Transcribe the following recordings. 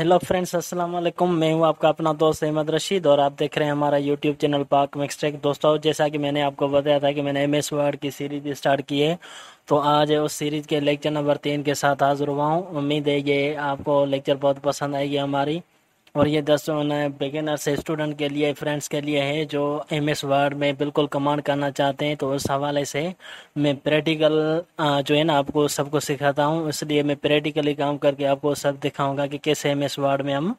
Hello friends, अस्सलाम वालेकुम। मैं हूं आपका अपना दोस्त अहमद रशीद और आप देख रहे हैं हमारा यूट्यूब चैनल पाक मिक्सटेक। दोस्तों, जैसा कि मैंने आपको बताया था कि मैंने एमएस वर्ड की सीरीज स्टार्ट की है, तो आज उस सीरीज के लेक्चर नंबर 3 के साथ हाजिर हुआ हूं। उम्मीद है ये आपको लेक्चर बहुत पसंद आएगी हमारी। और ये 10 बिगिनर्स स्टूडेंट के लिए, फ्रेंड्स के लिए है जो एमएस वर्ड में बिल्कुल कमांड करना चाहते हैं। तो उस हवाले से मैं प्रैक्टिकल जो है ना आपको सबको सिखाता हूँ, इसलिए मैं प्रैक्टिकली काम करके आपको सब दिखाऊंगा कि कैसे एमएस वर्ड में हम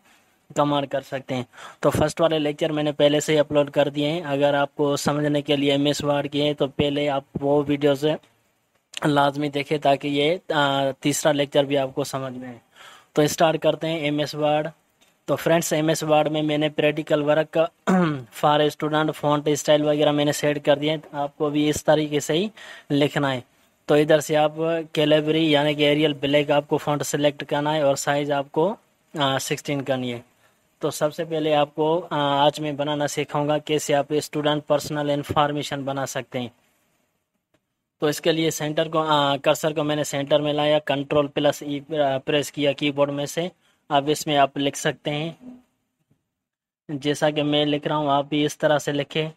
कमांड कर सकते हैं। तो फर्स्ट वाले लेक्चर मैंने पहले से ही अपलोड कर दिए हैं। अगर आपको समझने के लिए एमएस वर्ड की है तो पहले आप वो वीडियोस लाजमी देखें ताकि ये तीसरा लेक्चर भी आपको समझ में आए। तो स्टार्ट करते हैं एमएस वर्ड। तो फ्रेंड्स, एमएस वर्ड में मैंने practical work for student font style वगैरह मैंने सेट कर दिए हैं। आपको भी इस तरीके से ही लिखना है। तो इधर से आप कैलिबरी यानी कि एरियल ब्लैक आपको फॉन्ट सेलेक्ट करना है और साइज आपको 16 करनी है। तो सबसे पहले आपको आज मैं बनाना सिखाऊंगा कैसे आप स्टूडेंट पर्सनल इंफॉर्मेशन बना सकते हैं। तो इसके लिए सेंटर को कर्सर को मैंने सेंटर में लाया, कंट्रोल प्लस ई प्रेस किया कीबोर्ड में से। अब इसमें आप लिख सकते हैं जैसा कि मैं लिख रहा हूँ, आप भी इस तरह से लिखें।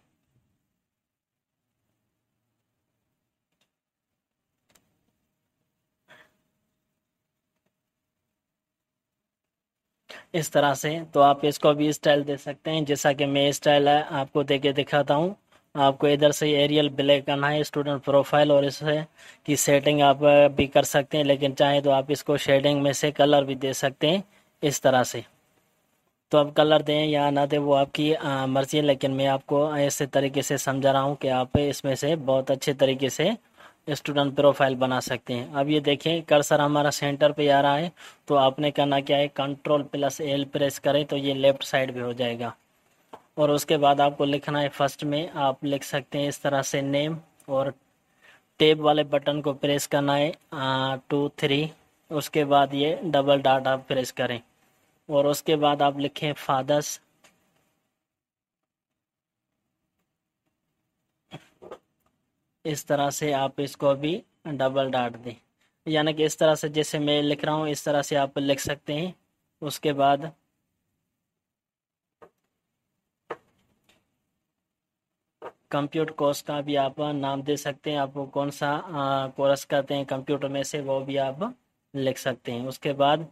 इस तरह से तो आप इसको भी स्टाइल दे सकते हैं जैसा कि मैं स्टाइल है आपको दे के दिखाता हूँ। आपको इधर से एरियल ब्लैक करना है स्टूडेंट प्रोफाइल, और इसे की सेटिंग आप भी कर सकते हैं, लेकिन चाहे तो आप इसको शेडिंग में से कलर भी दे सकते हैं इस तरह से। तो अब कलर दें या ना दें वो आपकी मर्जी है, लेकिन मैं आपको ऐसे तरीके से समझा रहा हूँ कि आप इसमें से बहुत अच्छे तरीके से स्टूडेंट प्रोफाइल बना सकते हैं। अब ये देखें कर्सर हमारा सेंटर पे आ रहा है। तो आपने करना क्या है, कंट्रोल प्लस एल प्रेस करें तो ये लेफ्ट साइड भी हो जाएगा। और उसके बाद आपको लिखना है, फर्स्ट में आप लिख सकते हैं इस तरह से नेम, और टैब वाले बटन को प्रेस करना है 2 3। उसके बाद ये डबल डॉट आप प्रेस करें और उसके बाद आप लिखें फादर्स। इस तरह से आप इसको भी डबल डॉट दें, यानी कि इस तरह से जैसे मैं लिख रहा हूँ इस तरह से आप लिख सकते हैं। उसके बाद कंप्यूटर कोर्स का भी आप नाम दे सकते हैं। आपको कौन सा कोर्स करते हैं कंप्यूटर में से वो भी आप लिख सकते हैं। उसके बाद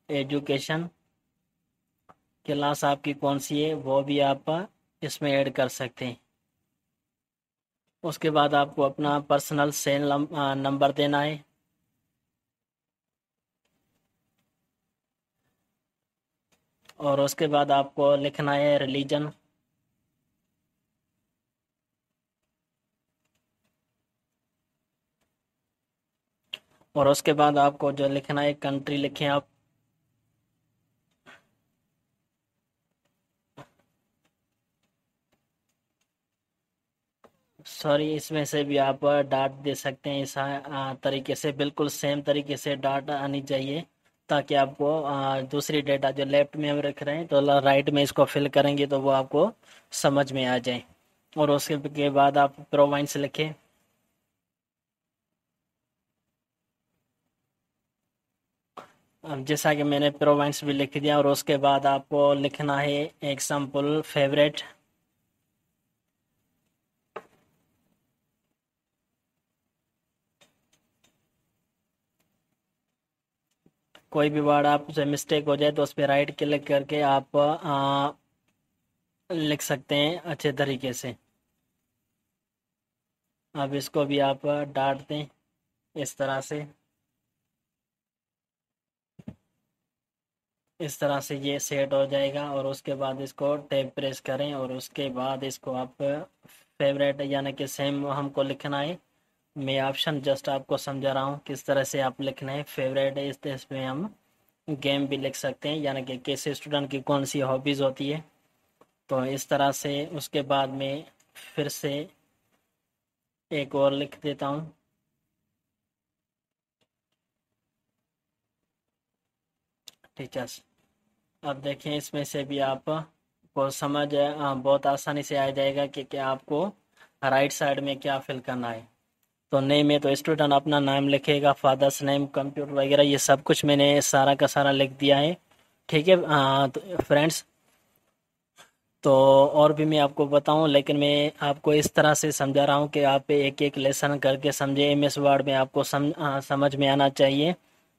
एजुकेशन क्लास आपकी कौन सी है वो भी आप इसमें ऐड कर सकते हैं। उसके बाद आपको अपना पर्सनल सेल नंबर देना है। और उसके बाद आपको लिखना है रिलीजन। और उसके बाद आपको जो लिखना है कंट्री लिखें आप। सॉरी, इसमें से भी आप डाट दे सकते हैं इस तरीके से, बिल्कुल सेम तरीके से डाट आनी चाहिए ताकि आपको दूसरी डेटा जो लेफ्ट में हम रख रहे हैं तो राइट में इसको फिल करेंगे तो वो आपको समझ में आ जाए। और उसके के बाद आप प्रोवाइंस लिखें। अब जैसा कि मैंने प्रोवाइंस भी लिख दिया, और उसके बाद आपको लिखना है एग्जाम्पल फेवरेट। कोई भी वर्ड आपसे मिस्टेक हो जाए तो उस पर राइट क्लिक करके आप लिख सकते हैं अच्छे तरीके से। अब इसको भी आप डाट दें इस तरह से। इस तरह से ये सेट हो जाएगा और उसके बाद इसको टैब प्रेस करें और उसके बाद इसको आप फेवरेट यानी कि सेम हमको लिखना है। मैं ऑप्शन जस्ट आपको समझा रहा हूँ किस तरह से आप लिखना है। फेवरेट इसमें हम गेम भी लिख सकते हैं, यानी कि किसी स्टूडेंट की कौन सी हॉबीज़ होती है। तो इस तरह से उसके बाद में फिर से एक और लिख देता हूँ टीचर्स। अब देखें इसमें से भी आप को समझ बहुत आसानी से आ जाएगा कि क्या आपको राइट साइड में क्या फिल करना है। तो नेम में तो स्टूडेंट अपना नाम लिखेगा, फादर्स नेम, कंप्यूटर वगैरह ये सब कुछ मैंने सारा का सारा लिख दिया है। ठीक है तो फ्रेंड्स, तो और भी मैं आपको बताऊं, लेकिन मैं आपको इस तरह से समझा रहा हूं कि आप एक एक लेसन करके समझे। एमएस वर्ड में आपको समझ में आना चाहिए।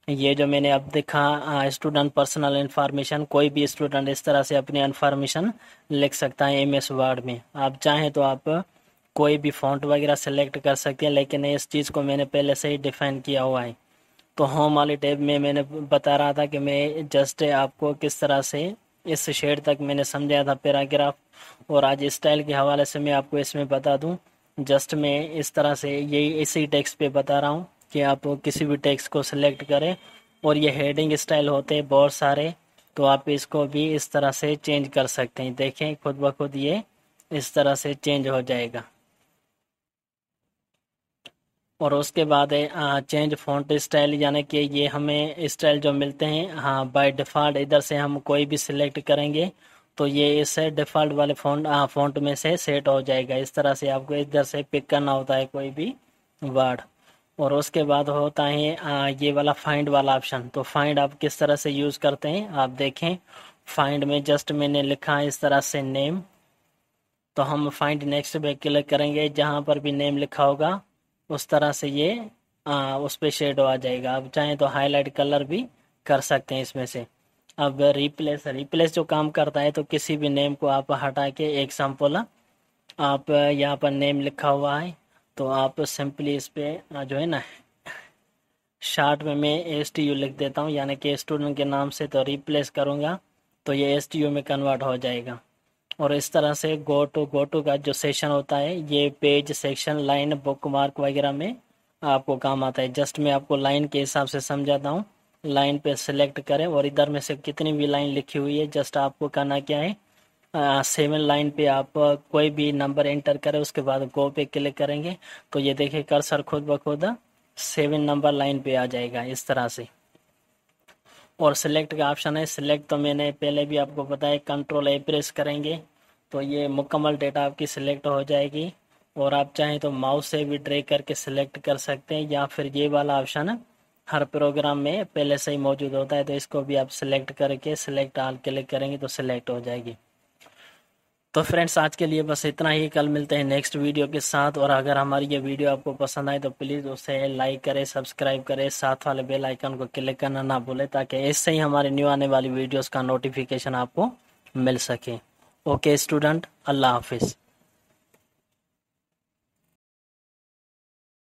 ये जो मैंने अब देखा स्टूडेंट पर्सनल इंफॉर्मेशन, कोई भी स्टूडेंट इस तरह से अपनी इंफॉर्मेशन लिख सकता है एमएस वर्ड में। आप चाहें तो आप कोई भी फॉन्ट वगैरह सेलेक्ट कर सकते हैं, लेकिन इस चीज़ को मैंने पहले से ही डिफाइन किया हुआ है। तो होम वाली टैब में मैंने बता रहा था कि मैं जस्ट आपको किस तरह से इस शेड तक मैंने समझाया था पैराग्राफ, और आज स्टाइल के हवाले से मैं आपको इसमें बता दूं। जस्ट मैं इस तरह से यही इसी टेक्स्ट पे बता रहा हूं कि आप किसी भी टेक्स्ट को सिलेक्ट करें, और ये हेडिंग स्टाइल होते हैं बहुत सारे, तो आप इसको भी इस तरह से चेंज कर सकते हैं। देखें खुद ब खुद ये इस तरह से चेंज हो जाएगा। और उसके बाद है चेंज फॉन्ट स्टाइल, यानी कि ये हमें स्टाइल जो मिलते हैं हाँ बाय डिफ़ॉल्ट, इधर से हम कोई भी सिलेक्ट करेंगे तो ये इस डिफ़ॉल्ट वाले फॉन्ट में से सेट हो जाएगा। इस तरह से आपको इधर से पिक करना होता है कोई भी वर्ड। और उसके बाद होता है ये वाला फाइंड वाला ऑप्शन। तो फाइंड आप किस तरह से यूज़ करते हैं आप देखें। फाइंड में जस्ट मैंने लिखा है इस तरह से नेम, तो हम फाइंड नेक्स्ट पे क्लिक करेंगे, जहाँ पर भी नेम लिखा होगा उस तरह से ये उस पे शेडो आ जाएगा। आप चाहें तो हाईलाइट कलर भी कर सकते हैं इसमें से। अब रिप्लेस, रिप्लेस जो काम करता है, तो किसी भी नेम को आप हटा के, एग्जाम्पल आप यहाँ पर नेम लिखा हुआ है तो आप सिंपली इस पे जो है ना शार्ट में मैं STU लिख देता हूँ, यानी कि स्टूडेंट के नाम से, तो रिप्लेस करूँगा तो ये STU में कन्वर्ट हो जाएगा। और इस तरह से गो टू का जो सेशन होता है, ये page, section, line, book mark वगैरह में आपको काम आता है। जस्ट मैं आपको लाइन के हिसाब से समझाता हूँ। लाइन पे सिलेक्ट करें और इधर में से कितनी भी लाइन लिखी हुई है, जस्ट आपको करना क्या है 7 लाइन पे आप कोई भी नंबर एंटर करें, उसके बाद गो पे क्लिक करेंगे तो ये देखिए कर्सर खुद ब खुद 7 नंबर लाइन पे आ जाएगा इस तरह से। और सिलेक्ट का ऑप्शन है, सिलेक्ट तो मैंने पहले भी आपको बताया, कंट्रोल A प्रेस करेंगे तो ये मुकम्मल डेटा आपकी सिलेक्ट हो जाएगी। और आप चाहें तो माउस से भी ड्रैग करके सिलेक्ट कर सकते हैं, या फिर ये वाला ऑप्शन हर प्रोग्राम में पहले से ही मौजूद होता है, तो इसको भी आप सिलेक्ट करके सिलेक्ट ऑल क्लिक करेंगे तो सिलेक्ट हो जाएगी। तो फ्रेंड्स आज के लिए बस इतना ही, कल मिलते हैं नेक्स्ट वीडियो के साथ। और अगर हमारी ये वीडियो आपको पसंद आए तो प्लीज़ उसे लाइक करें, सब्सक्राइब करें, साथ वाले बेल आइकन को क्लिक करना ना भूलें, ताकि इससे ही हमारे न्यू आने वाली वीडियोस का नोटिफिकेशन आपको मिल सके। ओके स्टूडेंट, अल्लाह हाफिज़।